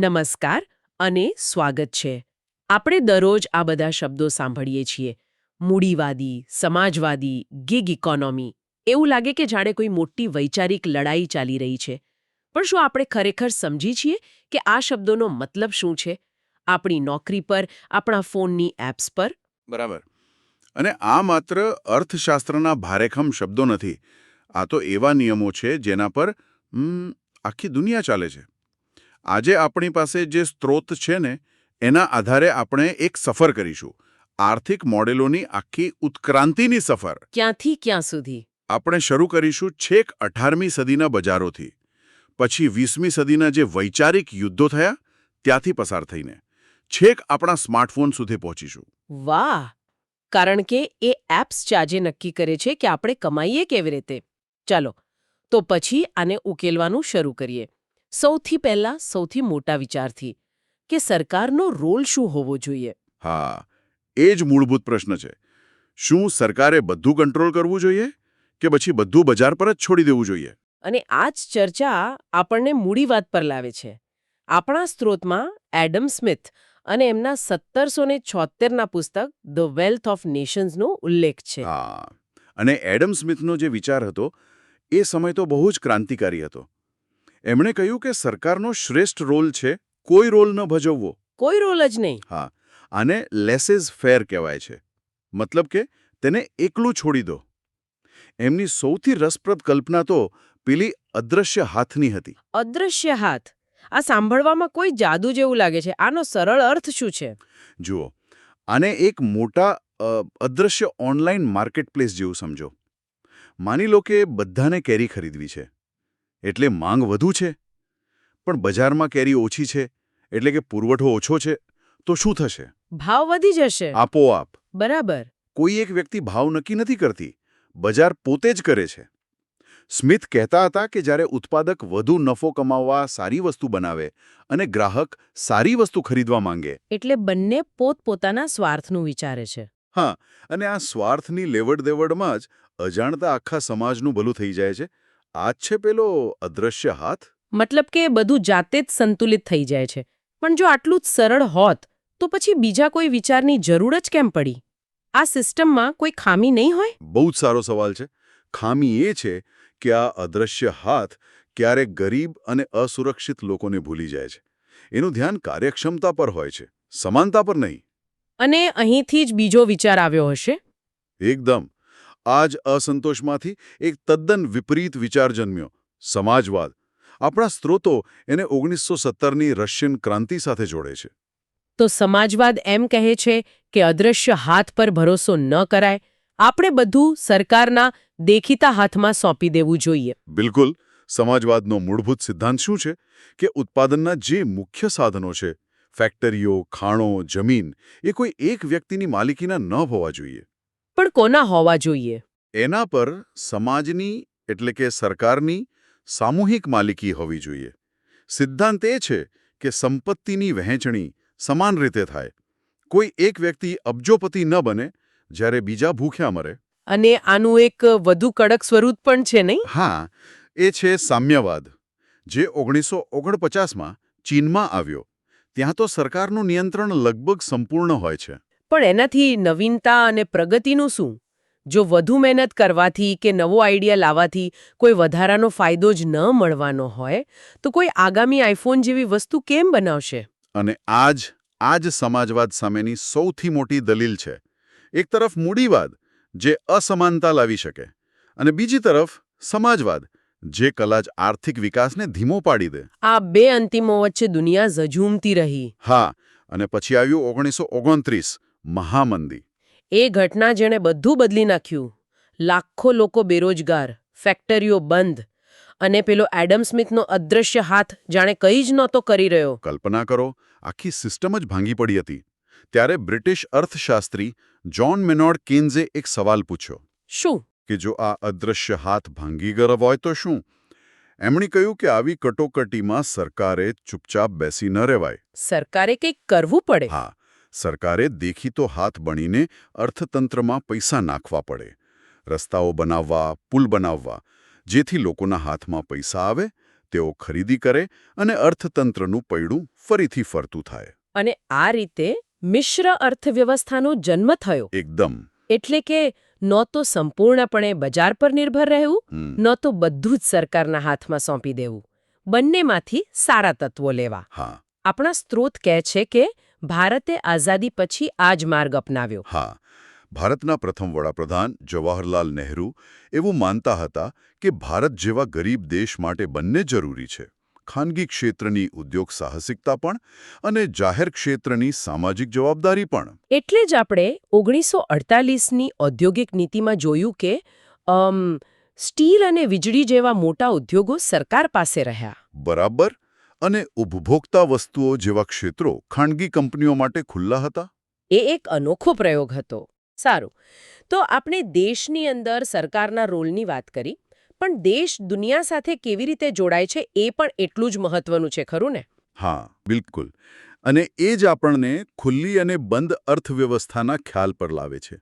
નમસ્કાર અને સ્વાગત છે. આપણે દરરોજ આ બધા શબ્દો સાંભળીએ છીએ. મૂડીવાદી, સમાજવાદી, ગિગ ઇકોનોમી. એવું લાગે કે જાણે કોઈ મોટી વૈચારિક લડાઈ ચાલી રહી છે. પણ શું આપણે ખરેખર સમજી છીએ કે આ શબ્દોનો મતલબ શું છે? આપણી નોકરી પર, આપણા ફોનની એપ્સ પર? બરાબર. અને આ માત્ર અર્થશાસ્ત્રના ભારેખમ શબ્દો નથી. આ તો એવા નિયમો છે જેના પર આખી દુનિયા ચાલે છે. આજે આપણી પાસે જે સ્ત્રોત છે ને એના આધારે આપણે એક સફર કરીશું. આર્થિક મોડેલોની આખી ઉત્ક્રાંતિની સફર. ક્યાંથી ક્યાં સુધી? આપણે શરૂ કરીશું છેક 18મી સદીના બજારોથી. પછી 20મી સદીના જે વૈચારિક યુદ્ધો થયા ત્યાંથી પસાર થઈને છેક આપણા સ્માર્ટફોન સુધી પહોંચીશું. વાહ! કારણ કે એ એપ્સ જ આજે નક્કી કરે છે કે આપણે કમાઈએ કેવી રીતે. ચાલો, તો પછી આને ઉકેલવાનું શરૂ કરીએ. સૌથી પહેલા સૌથી મોટા વિચારથી કે સરકારનો રોલ શું હોવો જોઈએ? હા, એ જ મૂળભૂત પ્રશ્ન છે. શું સરકારે બધું કંટ્રોલ કરવું જોઈએ કે પછી બધું બજાર પર જ છોડી દેવું જોઈએ? અને આ જ ચર્ચા આપણને મૂડીવાદ પર લાવે છે. આપણા સ્ત્રોતમાં એડમ સ્મિથ અને એમના 1776ના પુસ્તક ધ વેલ્થ ઓફ નેશન્સનો ઉલ્લેખ છે. હા, અને એડમ સ્મિથનો જે વિચાર હતો એ સમય તો બહુ જ ક્રાંતિકારી હતો. એમણે કહ્યું કે સરકારનો શ્રેષ્ઠ રોલ છે કોઈ રોલ ન ભજવવો. કોઈ રોલ જ નહીં. હા, આને લેસ ફેર કહેવાય છે. મતલબ કે તેને એકલું છોડી દો. એમની સૌથી રસપ્રદ કલ્પના તો પેલી અદ્રશ્ય હાથની હતી. અદૃશ્ય હાથ. આ સાંભળવામાં કોઈ જાદુ જેવું લાગે છે. આનો સરળ અર્થ શું છે? જુઓ, આને એક મોટા અદ્રશ્ય ઓનલાઈન માર્કેટપ્લેસ જેવું સમજો. માની લો કે બધાને કેરી ખરીદવી છે. એટલે માંગ વધુ છે. પણ બજારમાં કેરી ઓછી છે. એટલે કે પુરવઠો ઓછો છે. તો શું થશે? ભાવ વધી જશે. આપોઆપ. બરાબર. કોઈ એક વ્યક્તિ ભાવ નક્કી નથી કરતી. બજાર પોતે જ કરે છે. સ્મિથ કહેતા હતા કે જ્યારે ઉત્પાદક વધુ નફો કમાવવા સારી વસ્તુ બનાવે અને ગ્રાહક સારી વસ્તુ ખરીદવા માંગે. એટલે બંને પોતપોતાના સ્વાર્થનું વિચારે છે. હા, અને આ સ્વાર્થની લેવડ-દેવડમાં જ અજાણતા આખા સમાજનું ભલું થઈ જાય છે. આ જ છે પેલો અદ્રશ્ય હાથ. મતલબ કે બધું જાતે જ સંતુલિત થઈ જાય છે. પણ જો આટલું જ સરળ હોત તો પછી બીજા કોઈ વિચારની જરૂર જ કેમ પડી? આ સિસ્ટમમાં કોઈ ખામી નહીં હોય? બહુ જ સારો સવાલ છે. ખામી એ છે કે આ અદ્રશ્ય હાથ ક્યારેક ગરીબ અને અસુરક્ષિત લોકોને ભૂલી જાય છે. એનું ધ્યાન કાર્યક્ષમતા પર હોય છે, સમાનતા પર નહીં. અને અહીંથી જ બીજો વિચાર આવ્યો હશે. એકદમ. આ જ અસંતોષમાંથી એક તદ્દન વિપરીત વિચાર જન્મ્યો, સમાજવાદ. આપણા સ્ત્રોતો એને 1917ની રશિયન ક્રાંતિ સાથે જોડે છે. તો સમાજવાદ એમ કહે છે કે અદૃશ્ય હાથ પર ભરોસો ન કરાય. આપણે બધું સરકારના દેખીતા હાથમાં સોંપી દેવું જોઈએ. બિલકુલ. સમાજવાદનો મૂળભૂત સિદ્ધાંત શું છે કે ઉત્પાદનના જે મુખ્ય સાધનો છે, ફેક્ટરીઓ, ખાણો, જમીન, એ કોઈ એક વ્યક્તિની માલિકીના ન હોવા જોઈએ. પણ કોના હોવા જોઈએ? એના પર સમાજની એટલે કે સરકારની સામૂહિક માલિકી હોવી જોઈએ. સિદ્ધાંત એ છે કે સંપત્તિની વહેંચણી સમાન રીતે થાય. કોઈ એક વ્યક્તિ અબજોપતિ ન બને જ્યારે બીજા ભૂખ્યા મરે. અને આનું એક વધુ કડક સ્વરૂપ પણ છે, નહીં? હા, એ છે સામ્યવાદ, જે 1949માં ચીનમાં આવ્યો. ત્યાં તો સરકારનું નિયંત્રણ લગભગ સંપૂર્ણ હોય છે. પણ એનાથી નવીનતા અને પ્રગતિનું શું? જો વધુ મહેનત કરવાથી કે નવો આઈડિયા લાવવાથી કોઈ વધારાનો ફાયદો જ ન મળવાનો હોય તો કોઈ આગામી આઈફોન જેવી વસ્તુ કેમ બનાવશે? અને આ જ સમાજવાદ સામેની સૌથી મોટી દલીલ છે. એક તરફ મૂડીવાદ, જે અસમાનતા લાવી શકે, અને બીજી તરફ સમાજવાદ, જે કદાચ આર્થિક વિકાસને ધીમો પાડી દે. આ બે અંતિમો વચ્ચે દુનિયા ઝઝૂમતી રહી. હા, અને પછી આવ્યું 1929, મહામંદી. એ ઘટના જેણે બધું બદલી નાખ્યું. લાખો લોકો બેરોજગાર, ફેક્ટરીઓ બંધ, અને પેલો એડમ સ્મિથનો અદૃશ્ય હાથ જાણે કંઈ જ નહોતો કરી રહ્યો. કલ્પના કરો, આખી સિસ્ટમ જ ભાંગી પડી હતી. ત્યારે બ્રિટિશ અર્થશાસ્ત્રી જ્હોન મેનોર્ડ કેન્ઝે એક સવાલ પૂછ્યો. શું? કે જો આ અદૃશ્ય હાથ ભાંગી ગયો હોય તો શું? એમણે કહ્યું કે આવી કટોકટીમાં સરકારે ચૂપચાપ બેસી ન રહેવાય. સરકારે કંઈક કરવું પડે. હા, સરકારે દેખીતો હાથ બનીને અર્થતંત્રમાં પૈસા નાખવા પડે. રસ્તાઓ બનાવવા, પુલ બનાવવા, જેથી લોકોના હાથમાં પૈસા આવે, તેઓ ખરીદી કરે અને અર્થતંત્રનું પૈડું ફરીથી ફરતું થાય. અને આ રીતે મિશ્ર અર્થવ્યવસ્થાનો જન્મ થયો. એકદમ. એટલે કે ન તો સંપૂર્ણપણે બજાર પર નિર્ભર રહેવું, ન તો બધું જ સરકારના હાથમાં સોંપી દેવું. બંનેમાંથી સારા તત્વો લેવા. હા. આપણા સ્ત્રોત કહે છે કે ભારતે આઝાદી પછી આ જ માર્ગ અપનાવ્યો. હા. ભારતના પ્રથમ વડાપ્રધાન જવાહરલાલ નહેરુ એવું માનતા હતા કે ભારત જેવા ગરીબ દેશ માટે બંને જરૂરી છે. ખાનગી ક્ષેત્રની ઉદ્યોગ સાહસિકતા પણ અને જાહેર ક્ષેત્રની સામાજિક જવાબદારી પણ. એટલે જ આપણે 1948ની ઔદ્યોગિક નીતિમાં જોયું કે સ્ટીલ અને વીજળી જેવા મોટા ઉદ્યોગો સરકાર પાસે રહ્યા. બરાબર. અને ઉપભોક્તા વસ્તુઓ જેવા ક્ષેત્રો ખાનગી કંપનીઓ માટે ખુલ્લા હતા. એ એક અનોખો પ્રયોગ હતો. સારું, તો આપણે દેશની અંદર સરકારના રોલની વાત કરી, પણ દેશ દુનિયા સાથે કેવી રીતે જોડાય છે એ પણ એટલું જ મહત્વનું છે, ખરું ને? હા, બિલકુલ. અને એ જ આપણને ખુલ્લી અને બંધ અર્થવ્યવસ્થાના ખ્યાલ પર લાવે છે.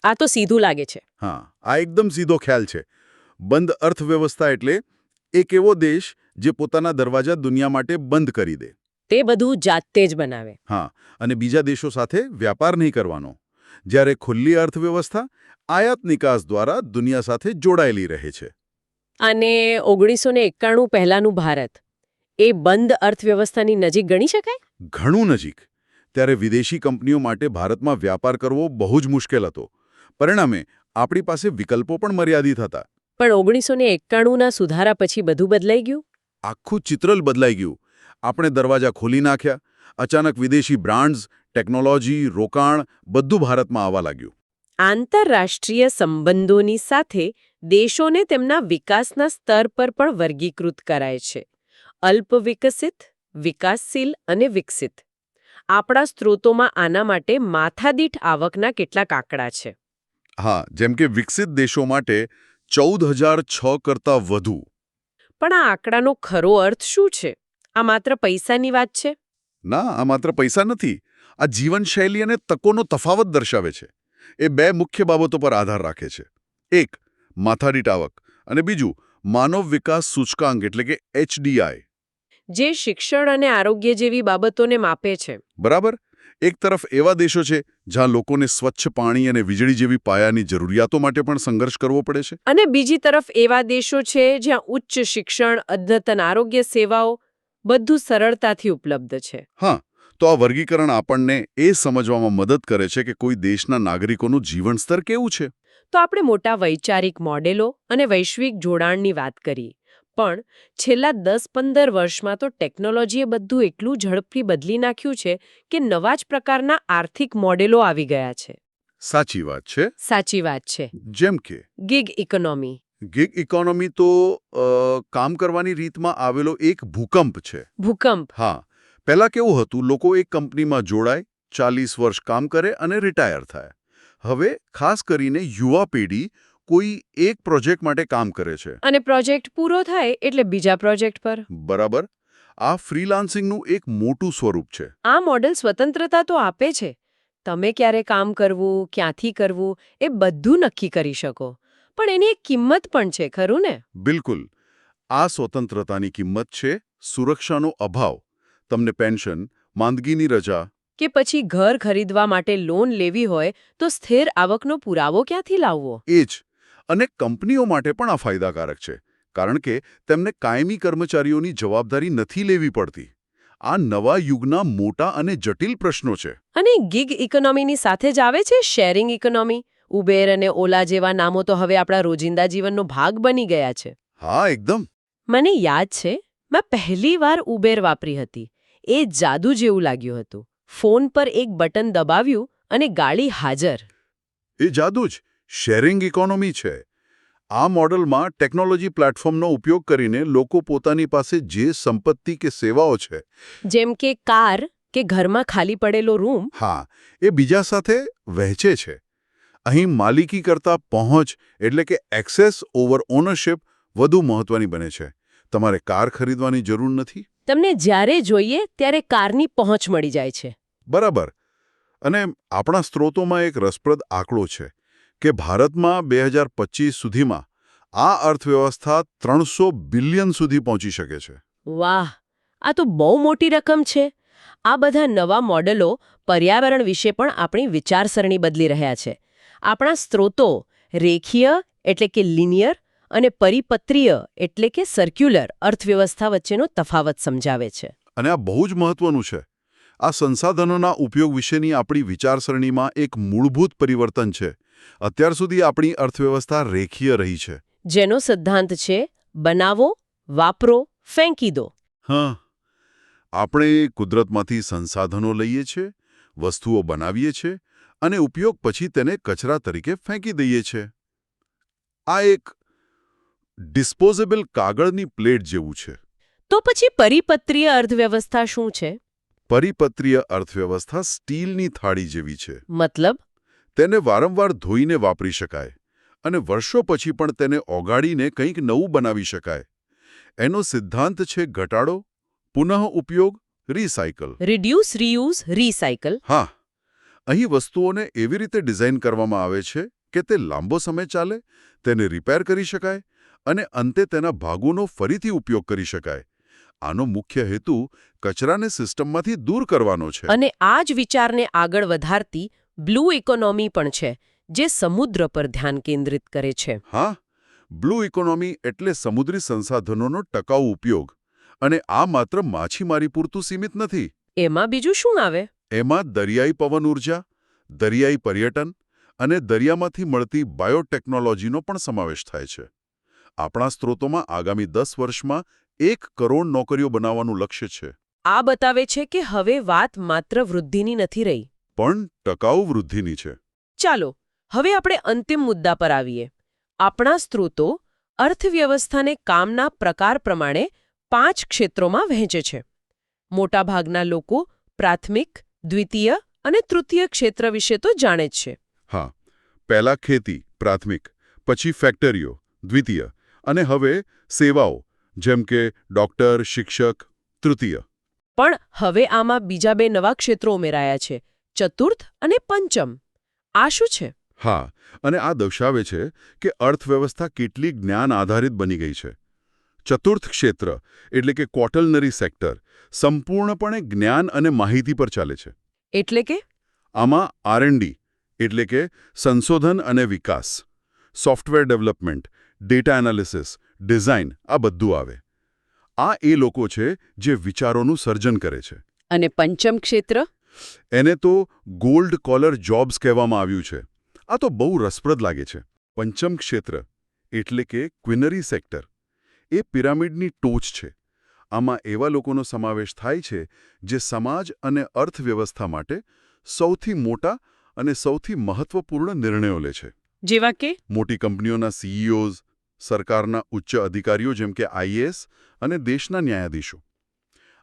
આ તો સીધું લાગે છે. હા, આ એકદમ સીધો ખ્યાલ છે. બંધ અર્થવ્યવસ્થા એટલે એક એવો દેશ જે પોતાના દરવાજા દુનિયા માટે બંધ કરી દે. તે બધું જાતે જ બનાવે. હા, અને બીજા દેશો સાથે વ્યાપાર નહીં કરવાનો. જ્યારે ખુલ્લી અર્થવ્યવસ્થા આયાત નિકાસ દ્વારા દુનિયા સાથે જોડાયેલી રહે છે. અને 1991 પહેલાનું ભારત એ બંધ અર્થવ્યવસ્થાની નજીક ગણી શકાય? ઘણું નજીક. ત્યારે વિદેશી કંપનીઓ માટે ભારતમાં વ્યાપાર કરવો બહુ જ મુશ્કેલ હતો. પરિણામે આપણી પાસે વિકલ્પો પણ મર્યાદિત હતા. પણ 1991ના સુધારા પછી બધું બદલાઈ ગયું? આખું ચિત્ર જ બદલાઈ ગયું. આપણે દરવાજા ખોલી નાખ્યા. અચાનક વિદેશી બ્રાન્ડ્સ, ટેકનોલોજી, રોકાણ બધું ભારતમાં આવવા લાગ્યું. આંતરરાષ્ટ્રીય સંબંધોની સાથે દેશોને તેમના વિકાસના સ્તર પર પણ વર્ગીકૃત કરાય છે. અલ્પ વિકસિત, વિકાસશીલ અને વિકસિત. આપણા સ્ત્રોતોમાં આના માટે માથાદીઠ આવકના કેટલાક આંકડા છે. હા, જેમ કે વિકસિત દેશો માટે 14,006 કરતાં વધુ. પણ આ આંકડાનો ખરો અર્થ શું છે? આ માત્ર પૈસાની વાત છે? ના, આ માત્ર પૈસા નથી. આ જીવનશૈલી અને તકોનો તફાવત દર્શાવે છે. એ બે મુખ્ય બાબતો પર આધાર રાખે છે. એક, માથાદીઠ આવક, અને બીજું, માનવ વિકાસ સૂચકાંક એટલે કે HDI. જે શિક્ષણ અને આરોગ્ય જેવી બાબતોને માપે છે. બરાબર. એક તરફ એવા દેશો છે જ્યાં લોકોને સ્વચ્છ પાણી અને વીજળી જેવી પાયાની જરૂરિયાતો માટે પણ સંઘર્ષ કરવો પડે છે. અને બીજી તરફ એવા દેશો છે જ્યાં ઉચ્ચ શિક્ષણ, અદ્યતન આરોગ્ય સેવાઓ બધું સરળતાથી ઉપલબ્ધ છે. હા, તો આ વર્ગીકરણ આપણને એ સમજવામાં મદદ કરે છે કે કોઈ દેશના નાગરિકોનું જીવન સ્તર કેવું છે. તો આપણે મોટા વૈચારિક મોડેલો અને વૈશ્વિક જોડાણની વાત કરી, પણ છેલ્લા 10-15 વર્ષમાં તો ટેકનોલોજીએ બધું એટલું ઝડપથી બદલી નાખ્યું છે કે નવા જ પ્રકારના આર્થિક મોડેલો આવી ગયા છે. સાચી વાત છે. સાચી વાત છે. જેમ કે ગિગ ઇકોનોમી. ગિગ ઇકોનોમી તો કામ કરવાની રીતમાં આવેલો એક ભૂકંપ છે. ભૂકંપ. હા, પહેલા કેવું હતું, લોકો એક કંપનીમાં જોડાય, 40 વર્ષ કામ કરે અને રિટાયર થાય. હવે ખાસ કરીને યુવા પેઢી કોઈ એક પ્રોજેક્ટ માટે કામ કરે છે. અને પ્રોજેક્ટ પૂરો થાય એટલે બીજા પ્રોજેક્ટ પર. બરાબર. આ ફ્રીલાન્સિંગનું એક મોટું સ્વરૂપ છે. આ મોડેલ સ્વતંત્રતા તો આપે છે. તમે ક્યારે કામ કરવું, ક્યાંથી કરવું એ બધું નક્કી કરી શકો. પણ એની એક કિંમત પણ છે, ખરું ને? બિલકુલ. આ સ્વતંત્રતાની કિંમત છે સુરક્ષાનો અભાવ. તમને પેન્શન, માંદગીની રજા કે પછી ઘર ખરીદવા માટે લોન લેવી હોય તો સ્થિર આવકનો પુરાવો ક્યાંથી લાવવો? એ જ. અને કંપનીઓ માટે પણ આ ફાયદાકારક છે, કારણ કે તેમને કાયમી કર્મચારીઓની જવાબદારી નથી લેવી પડતી. આ નવા યુગના મોટા અને જટિલ પ્રશ્નો છે. અને ગિગ ઇકોનોમીની સાથે જ આવે છે શેરિંગ ઇકોનોમી. ઉબેર અને ઓલા જેવા નામો તો હવે આપણા રોજિંદા જીવનનો ભાગ બની ગયા છે. હા, એકદમ. મને યાદ છે, મેં પહેલીવાર ઉબેર વાપરી હતી. એ જાદુ જેવું લાગ્યું હતું. ફોન પર એક બટન દબાવ્યું અને ગાડી હાજર. એ જાદુ જ શેરિંગ ઇકોનોમી છે. આ મોડલમાં ટેકનોલોજી પ્લેટફોર્મનો ઉપયોગ કરીને લોકો પોતાની પાસે જે સંપત્તિ કે સેવાઓ છે, જેમ કે કાર કે ઘરમાં ખાલી પડેલો રૂમ, હા, એ બીજા સાથે વહેંચે છે. અહીં માલિકી કરતાં પહોંચ એટલે કે એક્સેસ ઓવર ઓનરશિપ વધુ મહત્વની બને છે. તમારે કાર ખરીદવાની જરૂર નથી. તમને જ્યારે જોઈએ ત્યારે કારની પહોંચ મળી જાય છે. બરાબર. અને આપણા સ્ત્રોતોમાં એક રસપ્રદ આંકડો છે કે ભારતમાં 2025 સુધીમાં આ અર્થવ્યવસ્થા 300 બિલિયન સુધી પહોંચી શકે છે. વાહ, આ તો બહુ મોટી રકમ છે. આ બધા નવા મોડેલો પર્યાવરણ વિશે પણ આપણી વિચારસરણી બદલી રહ્યા છે. આપણા સ્ત્રોતો રેખીય એટલે કે લિનિયર અને પરિપત્રીય એટલે કે સર્ક્યુલર અર્થવ્યવસ્થા વચ્ચેનો તફાવત સમજાવે છે. અને આ બહુ જ મહત્વનું છે. આ સંસાધનોના ઉપયોગ વિશેની આપણી વિચારસરણીમાં એક મૂળભૂત પરિવર્તન છે. અત્યાર સુધી આપણી અર્થવ્યવસ્થા રેખીય રહી છે. જેનો સિદ્ધાંત છે બનાવો, વાપરો, ફેંકી દો. હા, આપણે કુદરતમાંથી સંસાધનો લઈએ છીએ, વસ્તુઓ બનાવીએ છીએ અને ઉપયોગ પછી તેને કચરા તરીકે ફેંકી દઈએ છીએ. આ એક ડિસ્પોઝેબલ કાગળની પ્લેટ જેવું છે. તો પછી પરિપત્રીય અર્થવ્યવસ્થા શું છે? પરિપત્રીય અર્થવ્યવસ્થા સ્ટીલની થાળી જેવી છે. મતલબ? તેને વારંવાર ધોઈને વાપરી શકાય અને વર્ષો પછી પણ તેને ઓગાળીને કંઈક નવું બનાવી શકાય. એનો સિદ્ધાંત છે ઘટાડો, પુનઃ ઉપયોગ, રિસાયકલ. Reduce, reuse, recycle. હા, અહીં વસ્તુઓને એવી રીતે ડિઝાઇન કરવામાં આવે છે કે તે લાંબો સમય ચાલે, તેને રિપેર કરી શકાય અને અંતે તેના ભાગોનો ફરીથી ઉપયોગ કરી શકાય. આનો મુખ્ય હેતુ કચરાને સિસ્ટમમાંથી દૂર કરવાનો છે. અને આ જ વિચારને આગળ વધારતી બ્લુ ઇકોનોમી પણ છે, જે સમુદ્ર પર ધ્યાન કેન્દ્રિત કરે છે. હા, બ્લુ ઇકોનોમી એટલે સમુદ્રી સંસાધનોનો ટકાઉ ઉપયોગ. અને આ માત્ર માછીમારી પૂરતું સીમિત નથી. એમાં બીજું શું આવે? એમાં દરિયાઈ પવન ઉર્જા, દરિયાઈ પર્યટન અને દરિયામાંથી મળતી બાયોટેકનોલોજીનો પણ સમાવેશ થાય છે. આપણા સ્ત્રોતોમાં આગામી 10 વર્ષમાં 1 કરોડ નોકરીઓ બનાવવાનું લક્ષ્ય છે. આ બતાવે છે કે હવે વાત માત્ર વૃદ્ધિની નથી રહી, પણ ટકાઉ વૃદ્ધિની છે. ચાલો હવે આપણે અંતિમ મુદ્દા પર આવીએ. આપણા સ્ત્રોતો અર્થવ્યવસ્થાને કામના પ્રકાર પ્રમાણે 5 ક્ષેત્રોમાં વહેંચે છે. મોટાભાગના લોકો પ્રાથમિક, દ્વિતીય અને તૃતીય ક્ષેત્ર વિશે તો જાણે જ છે. હા, પહેલા ખેતી, પ્રાથમિક, પછી ફેક્ટરીઓ, દ્વિતીય, અને હવે સેવાઓ, જેમ કે ડોક્ટર, શિક્ષક, તૃતીય. પણ હવે આમાં બીજા 2 નવા ક્ષેત્રો ઉમેરાયા છે, ચતુર્થ અને પંચમ. આ શું છે? હા, અને આ દર્શાવે છે કે અર્થવ્યવસ્થા કેટલી જ્ઞાન આધારિત બની ગઈ છે. ચતુર્થ ક્ષેત્ર એટલે કે ક્વોટરનરી સેક્ટર સંપૂર્ણપણે જ્ઞાન અને માહિતી પર ચાલે છે. એટલે કે આમાં R&D એટલે કે સંશોધન અને વિકાસ, software development, data analysis, design આ બધું આવે. આ એ લોકો છે જે વિચારોનું સર્જન કરે છે. અને પંચમ ક્ષેત્ર? એને તો ગોલ્ડ કોલર જોબ્સ કહેવામાં આવ્યું છે. આ તો બહુ રસપ્રદ લાગે છે. પંચમ ક્ષેત્ર એટલે કે ક્વિનરી સેક્ટર એ પિરામિડની ટોચ છે. આમાં એવા લોકોનો સમાવેશ થાય છે જે સમાજ અને અર્થવ્યવસ્થા માટે સૌથી મોટા અને સૌથી મહત્વપૂર્ણ નિર્ણયો લે છે. જેવા કે મોટી કંપનીઓના CEOs, સરકારના ઉચ્ચ અધિકારીઓ જેમ કે IAS અને દેશના ન્યાયાધીશો.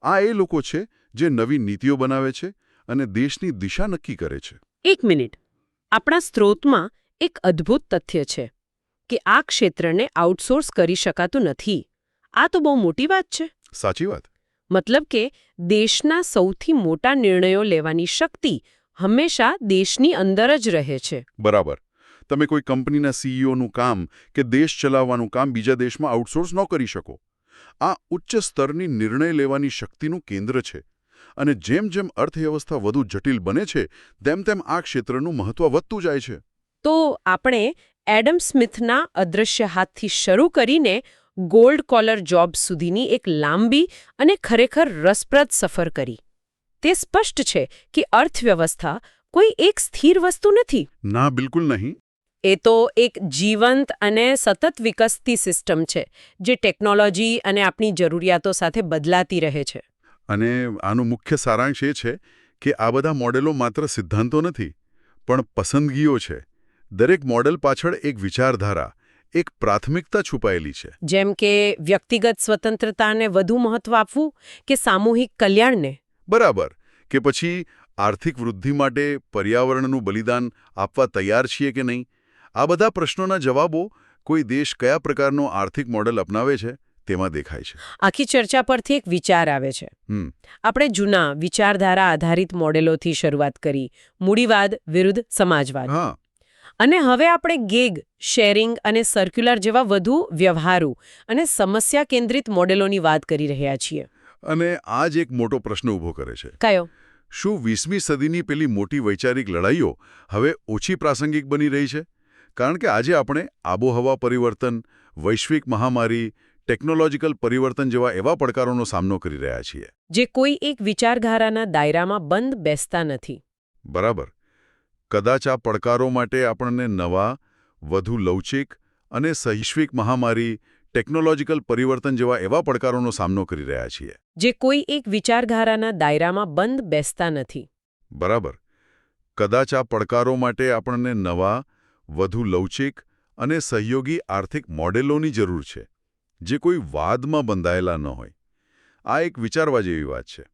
આ એ લોકો છે જે નવી નીતિઓ બનાવે છે અને દેશની દિશા નક્કી કરે છે. એક મિનિટ, આપણા સ્ત્રોતમાં એક અદ્ભુત તથ્ય છે કે આ ક્ષેત્રને આઉટસોર્સ કરી શકાતું નથી. આ તો બહુ મોટી વાત છે. સાચી વાત. મતલબ કે દેશના સૌથી મોટા નિર્ણયો લેવાની શક્તિ હંમેશા દેશની અંદર જ રહે છે. બરાબર. તમે કોઈ કંપનીના CEOનું કામ કે દેશ ચલાવવાનું કામ બીજા દેશમાં આઉટસોર્સ ન કરી શકો. આ ઉચ્ચ સ્તરની નિર્ણય લેવાની શક્તિનું કેન્દ્ર છે. અને જેમ જેમ અર્થવ્યવસ્થા વધુ જટિલ બને છે તેમ તેમ આ ક્ષેત્રનું મહત્વ વધતું જાય છે. તો આપણે એડમ સ્મિથના અદૃશ્ય હાથથી શરૂ કરીને ગોલ્ડ કોલર જોબ સુધીની એક લાંબી અને ખરેખર રસપ્રદ સફર કરી. તે સ્પષ્ટ છે કે અર્થવ્યવસ્થા કોઈ એક સ્થિર વસ્તુ નથી. ના, બિલકુલ નહીં. એ તો એક જીવંત અને સતત વિકસતી સિસ્ટમ છે જે ટેકનોલોજી અને આપણી જરૂરિયાતો સાથે બદલાતી રહે છે. અને આનું મુખ્ય સારાંશ એ છે કે આ બધા મોડેલો માત્ર સિદ્ધાંતો નથી, પણ પસંદગીઓ છે. દરેક મોડેલ પાછળ એક વિચારધારા, એક પ્રાથમિકતા છુપાયેલી છે. જેમ કે વ્યક્તિગત સ્વતંત્રતાને વધુ મહત્વ આપવું કે સામૂહિક કલ્યાણને? બરાબર. કે પછી આર્થિક વૃદ્ધિ માટે પર્યાવરણનું બલિદાન આપવા તૈયાર છીએ કે નહીં? આ બધા પ્રશ્નોના જવાબો કોઈ દેશ કયા પ્રકારનો આર્થિક મોડેલ અપનાવે છે તેમાં દેખાય છે. આખી ચર્ચા પરથી એક વિચાર આવે છે. આપણે જૂના વિચારધારા આધારિત મોડેલોથી શરૂઆત કરી, મૂડીવાદ વિરુદ્ધ સમાજવાદ. હા, અને હવે આપણે ગિગ, શેરિંગ અને સર્ક્યુલર જેવા વધુ વ્યવહારુ અને સમસ્યા કેન્દ્રિત મોડેલોની વાત કરી રહ્યા છીએ. અને આ જ એક મોટો પ્રશ્ન ઊભો કરે છે. કયો? શું 20મી સદીની પેલી મોટી વૈચારિક લડાઈઓ હવે ઓછી પ્રાસંગિક બની રહી છે? કારણ કે આજે આપણે આબોહવા પરિવર્તન, વૈશ્વિક મહામારી, ટેકનોલોજીકલ પરિવર્તન જેવા એવા પડકારોનો સામનો કરી રહ્યા છીએ. જે કોઈ એક વિચારધારાના દાયરામાં બંધ બેસતા નથી. બરાબર. કદાચ આ પડકારો માટે આપણને નવા, વધુ લવચિક અને વૈશ્વિક મહામારી, ટેકનોલોજીકલ પરિવર્તન જેવા એવા પડકારોનો સામનો કરી રહ્યા છીએ. જે કોઈ એક વિચારધારાના દાયરામાં બંધ બેસતા નથી. બરાબર. કદાચ આ પડકારો માટે આપણને નવા, વધુ લવચિક અને સહયોગી આર્થિક મોડેલોની જરૂર છે, જે કોઈ વાદમાં બંધાયેલા ન હોય. આ એક વિચારવા જેવી વાત છે.